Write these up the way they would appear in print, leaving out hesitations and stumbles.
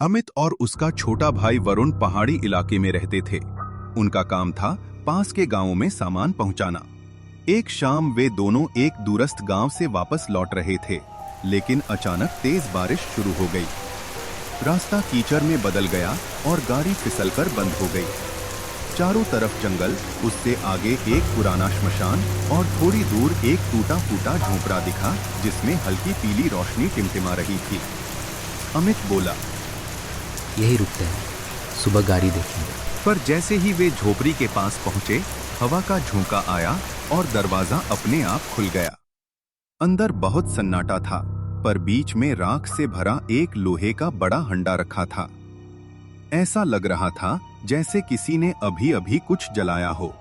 अमित और उसका छोटा भाई वरुण पहाड़ी इलाके में रहते थे। उनका काम था पास के गांवों में सामान पहुंचाना। एक शाम वे दोनों एक दूरस्थ गांव से वापस लौट रहे थे, लेकिन अचानक तेज बारिश शुरू हो गई। रास्ता कीचड़ में बदल गया और गाड़ी फिसलकर बंद हो गई। चारों तरफ जंगल, उससे आगे एक पुराना श्मशान और थोड़ी दूर एक टूटा फूटा झोंपड़ा दिखा जिसमें हल्की पीली रोशनी टिमटिमा रही थी। अमित बोला, यही रुकते हैं, सुबह गाड़ी देखेंगे। पर जैसे ही वे झोपड़ी के पास पहुंचे, हवा का झोंका आया और दरवाजा अपने आप खुल गया। अंदर बहुत सन्नाटा था, पर बीच में राख से भरा एक लोहे का बड़ा हंडा रखा था। ऐसा लग रहा था जैसे किसी ने अभी अभी कुछ जलाया हो।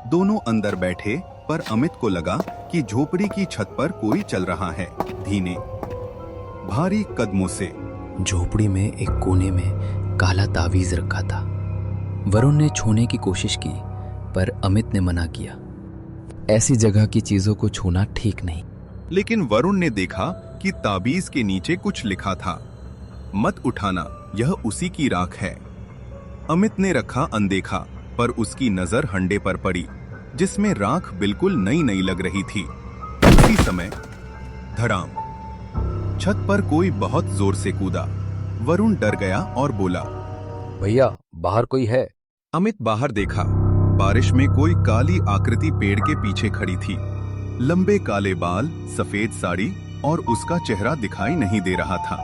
दोनों अंदर बैठे, पर अमित को लगा कि झोपड़ी की छत पर कोई चल रहा है, धीमे भारी कदमों से। झोपड़ी में एक कोने में काला तावीज रखा था। वरुण ने छूने की कोशिश की, पर अमित ने मना किया। ऐसी जगह की चीजों को छूना ठीक नहीं। लेकिन वरुण ने देखा कि ताबीज के नीचे कुछ लिखा था, मत उठाना, यह उसी की राख है। अमित ने रखा अनदेखा, पर उसकी नजर हंडे पर पड़ी, जिसमें राख बिल्कुल नई नई लग रही थी। उसी समय धड़ाम, छत पर कोई बहुत जोर से कूदा। वरुण डर गया और बोला, भैया, बाहर कोई है? अमित बाहर देखा। बारिश में कोई काली आकृति पेड़ के पीछे खड़ी थी। लंबे काले बाल, सफेद साड़ी और उसका चेहरा दिखाई नहीं दे रहा था।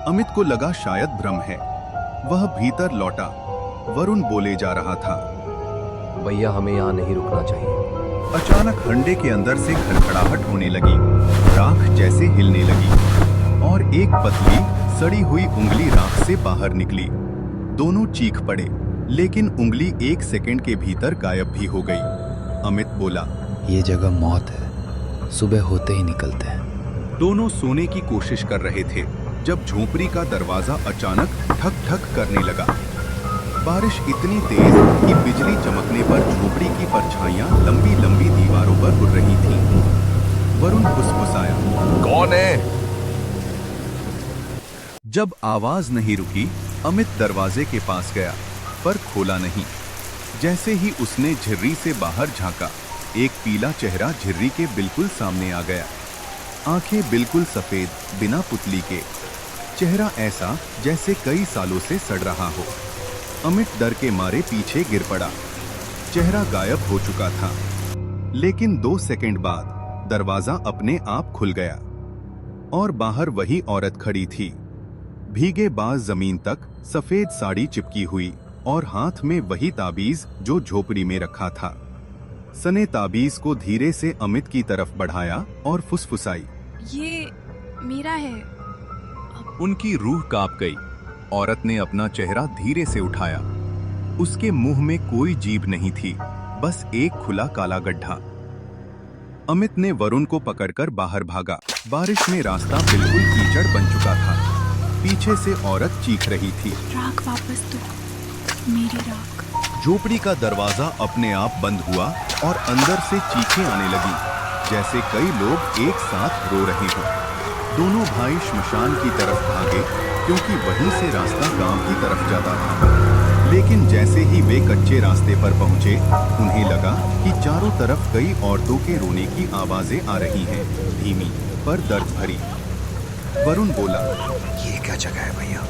अमित को लगा शायद भ्रम है। वह भीतर लौटा। वरुण बोले जा रहा था, भैया, हमें यहाँ नहीं रुकना चाहिए। अचानक हंडे के अंदर से खड़खड़ाहट होने लगी, राख जैसे हिलने लगी और एक पतली सड़ी हुई उंगली राख से बाहर निकली। दोनों चीख पड़े, लेकिन उंगली एक सेकंड के भीतर गायब भी हो गई। अमित बोला, ये जगह मौत है, सुबह होते ही निकलते हैं। दोनों सोने की कोशिश कर रहे थे जब झोपड़ी का दरवाजा अचानक ठक ठक करने लगा। बारिश इतनी तेज कि बिजली चमकने पर झोपड़ी की परछाइयां लंबी लंबी दीवारों पर उड़ रही थीं। वरुण फुसफुसाया, कौन है? जब आवाज नहीं रुकी, अमित दरवाजे के पास गया, पर खोला नहीं। जैसे ही उसने झिर्री से बाहर झांका, एक पीला चेहरा झिर्री के बिल्कुल सामने आ गया। आंखें बिल्कुल सफेद, बिना पुतली के। चेहरा ऐसा जैसे कई सालों से सड़ रहा हो। अमित डर के मारे पीछे गिर पड़ा। चेहरा गायब हो चुका था, लेकिन 2 सेकंड बाद दरवाजा अपने आप खुल गया और बाहर वही औरत खड़ी थी, भीगे बाल जमीन तक, सफेद साड़ी चिपकी हुई और हाथ में वही ताबीज जो झोपड़ी में रखा था। सने ताबीज को धीरे से अमित की तरफ बढ़ाया और फुसफुसाई, ये मेरा है। उनकी रूह कांप गई। औरत ने अपना चेहरा धीरे से उठाया। उसके मुंह में कोई जीभ नहीं थी, बस एक खुला काला गड्ढा। अमित ने वरुण को पकड़कर बाहर भागा। बारिश में रास्ता बिल्कुल कीचड़ बन चुका था। पीछे से औरत चीख रही थी, राख वापस दो, मेरी राख। झोपड़ी का दरवाजा अपने आप बंद हुआ और अंदर से चीखें आने लगी, जैसे कई लोग एक साथ रो रहे हों। दोनों भाई श्मशान की तरफ भागे, क्योंकि वहीं से रास्ता गांव की तरफ जाता था। लेकिन जैसे ही वे कच्चे रास्ते पर पहुंचे, उन्हें लगा कि चारों तरफ कई औरतों के रोने की आवाजें आ रही हैं, धीमी पर दर्द भरी। वरुण बोला, ये क्या जगह है भैया?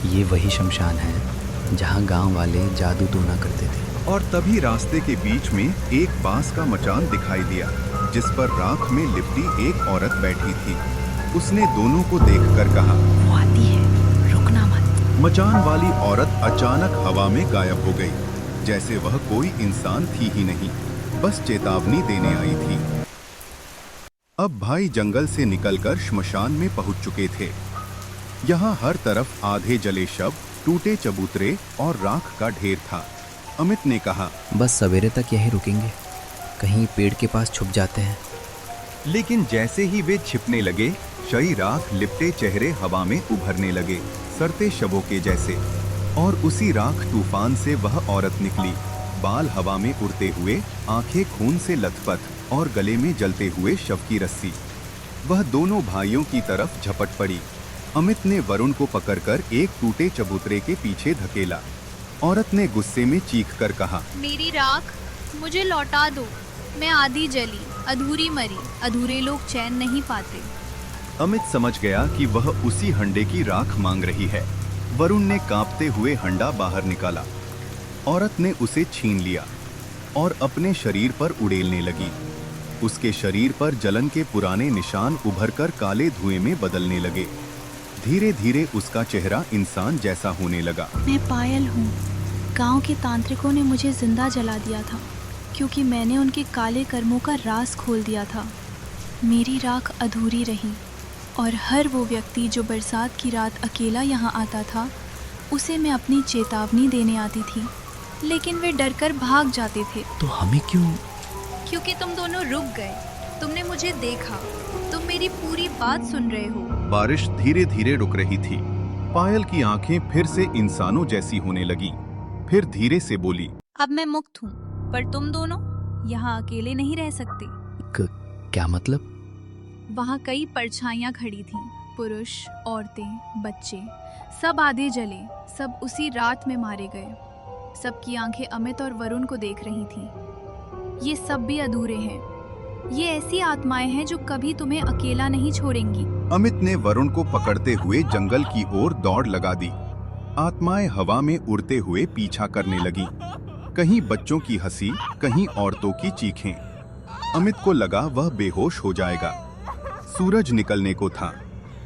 ये वही शमशान है जहाँ गांव वाले जादू टोना करते थे। और तभी रास्ते के बीच में एक बांस का मचान दिखाई दिया, जिस पर राख में लिपटी एक औरत बैठी थी। उसने दोनों को देखकर कहा, वो आती है, रुकना मत। मचान वाली औरत अचानक हवा में गायब हो गई, जैसे वह कोई इंसान थी ही नहीं, बस चेतावनी देने आई थी। अब भाई जंगल से निकलकर श्मशान में पहुंच चुके थे। यहाँ हर तरफ आधे जले शव, टूटे चबूतरे और राख का ढेर था। अमित ने कहा, बस सवेरे तक यही रुकेंगे, कहीं पेड़ के पास छुप जाते हैं। लेकिन जैसे ही वे छिपने लगे, शई राख लिपटे चेहरे हवा में उभरने लगे, सड़ते शवों के जैसे। और उसी राख तूफान से वह औरत निकली, बाल हवा में उड़ते हुए, आंखें खून से लथपथ और गले में जलते हुए शव की रस्सी। वह दोनों भाइयों की तरफ झपट पड़ी। अमित ने वरुण को पकड़कर एक टूटे चबूतरे के पीछे धकेला। औरत ने गुस्से में चीखकर कहा, मेरी राख मुझे लौटा दो। मैं आधी जली, अधूरी मरी। अधूरे लोग चैन नहीं पाते। अमित समझ गया कि वह उसी हंडे की राख मांग रही है। वरुण ने कांपते हुए हंडा बाहर निकाला। औरत ने उसे छीन लिया और अपने शरीर पर उड़ेलने लगी। उसके शरीर पर जलन के पुराने निशान उभरकर काले धुएं में बदलने लगे। धीरे धीरे उसका चेहरा इंसान जैसा होने लगा। मैं पायल हूँ। गांव के तांत्रिकों ने मुझे जिंदा जला दिया था क्योंकि मैंने उनके काले कर्मों का राज खोल दिया था। मेरी राख अधूरी रही और हर वो व्यक्ति जो बरसात की रात अकेला यहाँ आता था, उसे मैं अपनी चेतावनी देने आती थी, लेकिन वे डरकर भाग जाते थे। तो हमें क्यों? क्योंकि तुम दोनों रुक गए। तुमने मुझे देखा। तुम मेरी पूरी बात सुन रहे हो। बारिश धीरे धीरे रुक रही थी। पायल की आंखें फिर से इंसानों जैसी होने लगी। फिर धीरे से बोली, अब मैं मुक्त हूँ, पर तुम दोनों यहाँ अकेले नहीं रह सकते। क्या मतलब? वहाँ कई परछाइयाँ खड़ी थीं। पुरुष, औरतें, बच्चे, सब आधे जले, सब उसी रात में मारे गए। सबकी आंखें अमित और वरुण को देख रही थीं। ये सब भी अधूरे हैं। ये ऐसी आत्माएं हैं जो कभी तुम्हें अकेला नहीं छोड़ेंगी। अमित ने वरुण को पकड़ते हुए जंगल की ओर दौड़ लगा दी। आत्माएं हवा में उड़ते हुए पीछा करने लगी। कहीं बच्चों की हंसी, कहीं औरतों की चीखें। अमित को लगा वह बेहोश हो जाएगा। सूरज निकलने को था।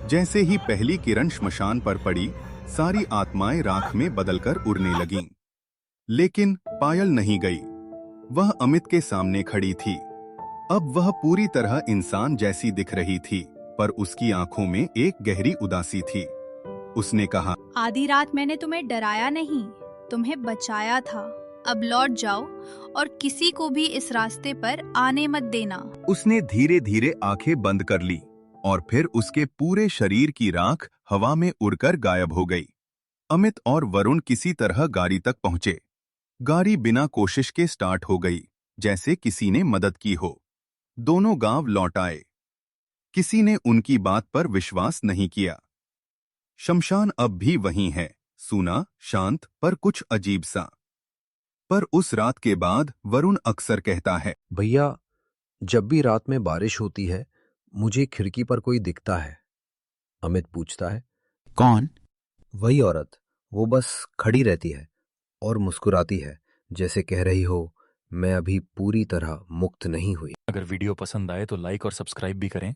जैसे ही पहली किरण श्मशान पर पड़ी, सारी आत्माएं राख में बदलकर उड़ने लगीं। लेकिन पायल नहीं गई। वह अमित के सामने खड़ी थी। अब वह पूरी तरह इंसान जैसी दिख रही थी, पर उसकी आंखों में एक गहरी उदासी थी। उसने कहा, आधी रात मैंने तुम्हें डराया नहीं, तुम्हें बचाया था। अब लौट जाओ और किसी को भी इस रास्ते पर आने मत देना। उसने धीरे धीरे आंखें बंद कर ली और फिर उसके पूरे शरीर की राख हवा में उड़कर गायब हो गई। अमित और वरुण किसी तरह गाड़ी तक पहुंचे। गाड़ी बिना कोशिश के स्टार्ट हो गई, जैसे किसी ने मदद की हो। दोनों गांव लौट आए। किसी ने उनकी बात पर विश्वास नहीं किया। शमशान अब भी वहीं है, सूना, शांत, पर कुछ अजीब सा। पर उस रात के बाद वरुण अक्सर कहता है, भैया, जब भी रात में बारिश होती है, मुझे खिड़की पर कोई दिखता है। अमित पूछता है, कौन? वही औरत। वो बस खड़ी रहती है और मुस्कुराती है, जैसे कह रही हो, मैं अभी पूरी तरह मुक्त नहीं हुई। अगर वीडियो पसंद आए तो लाइक और सब्सक्राइब भी करें।